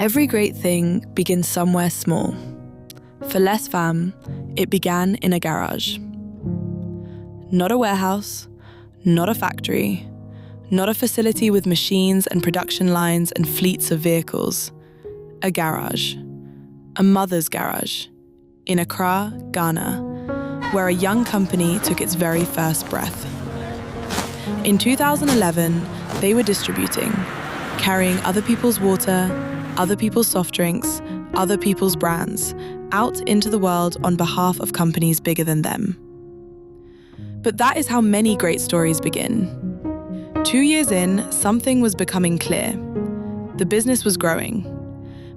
Every great thing begins somewhere small. For Les Femmes, it began in a garage. Not a warehouse, not a factory, not a facility with machines and production lines and fleets of vehicles. A garage. A mother's garage. In Accra, Ghana, where a young company took its very first breath. In 2011, they were distributing, carrying other people's water, other people's soft drinks, other people's brands, out into the world on behalf of companies bigger than them. But that is how many great stories begin. 2 years in, something was becoming clear. The business was growing.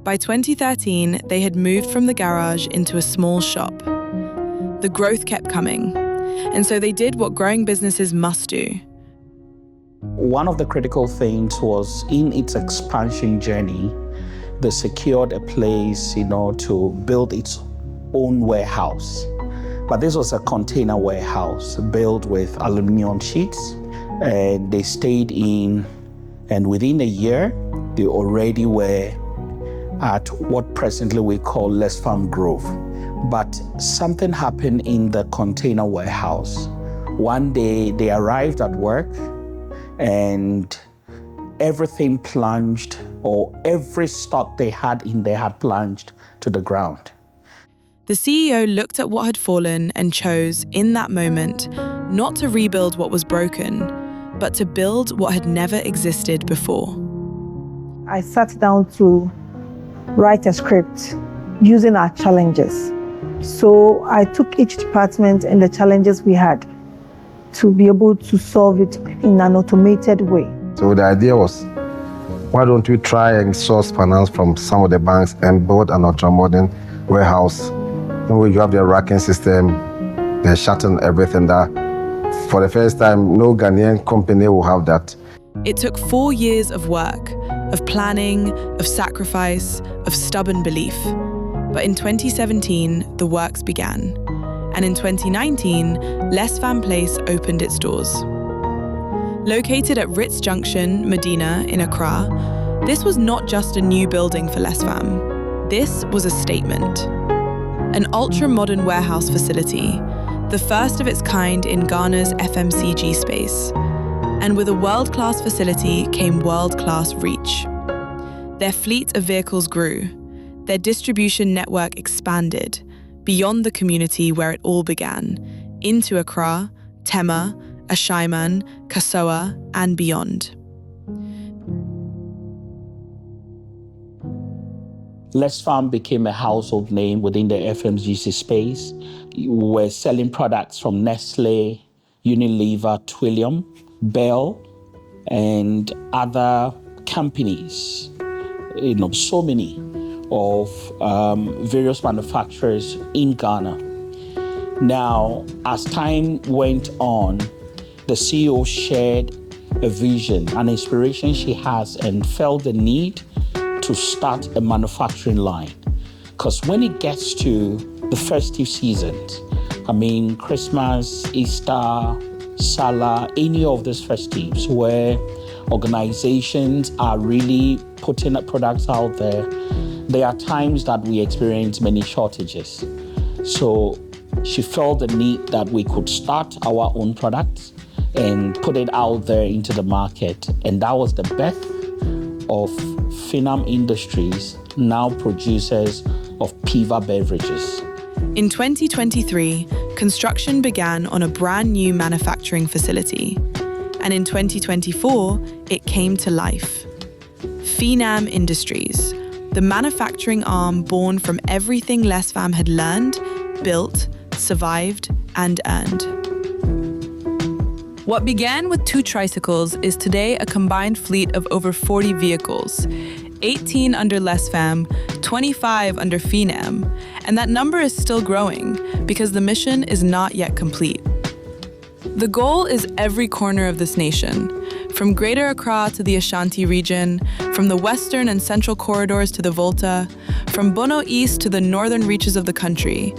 By 2013, they had moved from the garage into a small shop. The growth kept coming, and so they did what growing businesses must do. One of the critical things was in its expansion journey, they secured a place, to build its own warehouse. But this was a container warehouse built with aluminum sheets, and they stayed in, and within a year, they already were at what presently we call Les Femmes Grove. But something happened in the container warehouse. One day they arrived at work and everything plunged, or every stock they had in there had plunged to the ground. The CEO looked at what had fallen and chose, in that moment, not to rebuild what was broken, but to build what had never existed before. I sat down to write a script using our challenges. So I took each department and the challenges we had to be able to solve it in an automated way. So the idea was, why don't we try and source finance from some of the banks and build an ultra-modern warehouse where you have the racking system, the shuttle, everything that for the first time, no Ghanaian company will have that. It took 4 years of work, of planning, of sacrifice, of stubborn belief. But in 2017, the works began. And in 2019, Les Femmes Place opened its doors. Located at Ritz Junction, Medina, in Accra, this was not just a new building for Les Femmes. This was a statement. An ultra-modern warehouse facility, the first of its kind in Ghana's FMCG space. And with a world-class facility came world-class reach. Their fleet of vehicles grew. Their distribution network expanded beyond the community where it all began, into Accra, Tema, Ashaiman, Kasoa, and beyond. Les Femmes became a household name within the FMCG space. We were selling products from Nestle, Unilever, Twillium, Bell, and other companies. So many of various manufacturers in Ghana. Now, as time went on, the CEO shared a vision, an inspiration she has, and felt the need to start a manufacturing line. Because when it gets to the festive seasons, Christmas, Easter, Salah, any of these festives where organizations are really putting products out there are times that we experience many shortages. So she felt the need that we could start our own products and put it out there into the market. And that was the birth of Feenam Industries, now producers of Peeva beverages. In 2023, construction began on a brand new manufacturing facility. And in 2024, it came to life. Feenam Industries, the manufacturing arm born from everything Les Femmes had learned, built, survived, and earned. What began with 2 tricycles is today a combined fleet of over 40 vehicles, 18 under Les Femmes, 25 under Feenam, and that number is still growing because the mission is not yet complete. The goal is every corner of this nation, from Greater Accra to the Ashanti region, from the western and central corridors to the Volta, from Bono East to the northern reaches of the country.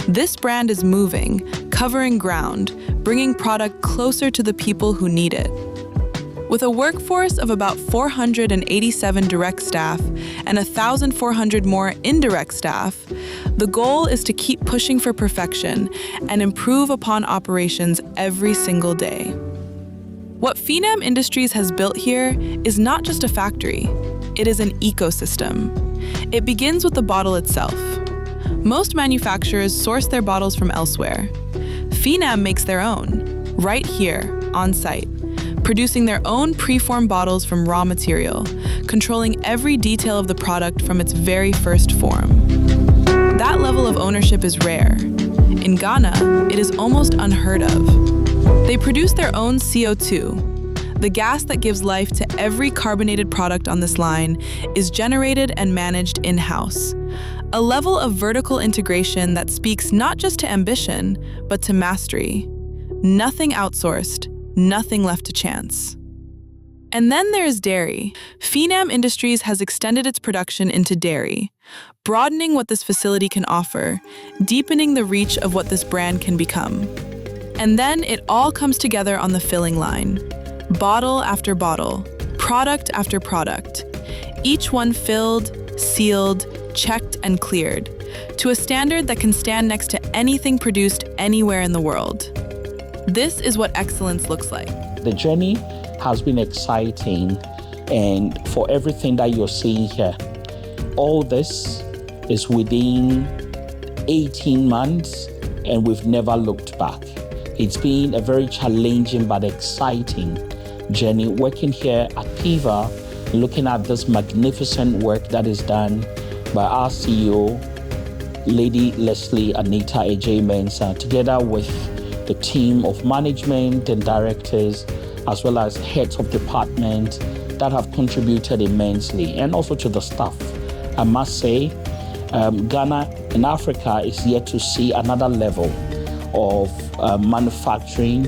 This brand is moving, covering ground, bringing product closer to the people who need it. With a workforce of about 487 direct staff and 1,400 more indirect staff, the goal is to keep pushing for perfection and improve upon operations every single day. What Feenam Industries has built here is not just a factory, it is an ecosystem. It begins with the bottle itself. Most manufacturers source their bottles from elsewhere. Feenam makes their own, right here, on site, producing their own preformed bottles from raw material, controlling every detail of the product from its very first form. That level of ownership is rare. In Ghana, it is almost unheard of. They produce their own CO2. The gas that gives life to every carbonated product on this line is generated and managed in-house. A level of vertical integration that speaks not just to ambition, but to mastery. Nothing outsourced, nothing left to chance. And then there is dairy. Feenam Industries has extended its production into dairy, broadening what this facility can offer, deepening the reach of what this brand can become. And then it all comes together on the filling line. Bottle after bottle, product after product. Each one filled, sealed, checked, and cleared, to a standard that can stand next to anything produced anywhere in the world. This is what excellence looks like. The journey has been exciting, and for everything that you're seeing here, all this is within 18 months, and we've never looked back. It's been a very challenging but exciting journey working here at Peeva, looking at this magnificent work that is done by our CEO, Lady Leslie Anita AJ Mensah, together with the team of management and directors, as well as heads of department that have contributed immensely, and also to the staff. I must say, Ghana and Africa is yet to see another level of manufacturing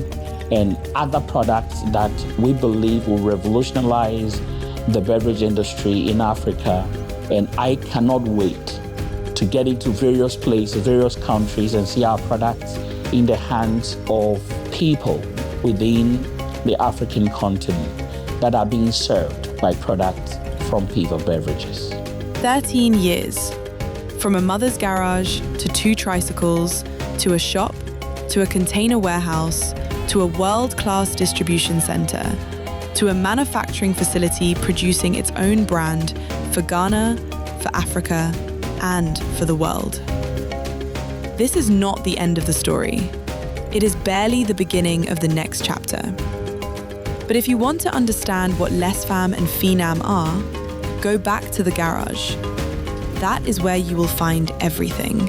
and other products that we believe will revolutionize the beverage industry in Africa. And I cannot wait to get into various places, various countries, and see our products in the hands of people within the African continent that are being served by products from Peeva Beverages. 13 years. From a mother's garage, to 2 tricycles, to a shop, to a container warehouse, to a world-class distribution center, to a manufacturing facility producing its own brand for Ghana, for Africa, and for the world. This is not the end of the story. It is barely the beginning of the next chapter. But if you want to understand what Lesfam and Feenam are, go back to the garage. That is where you will find everything.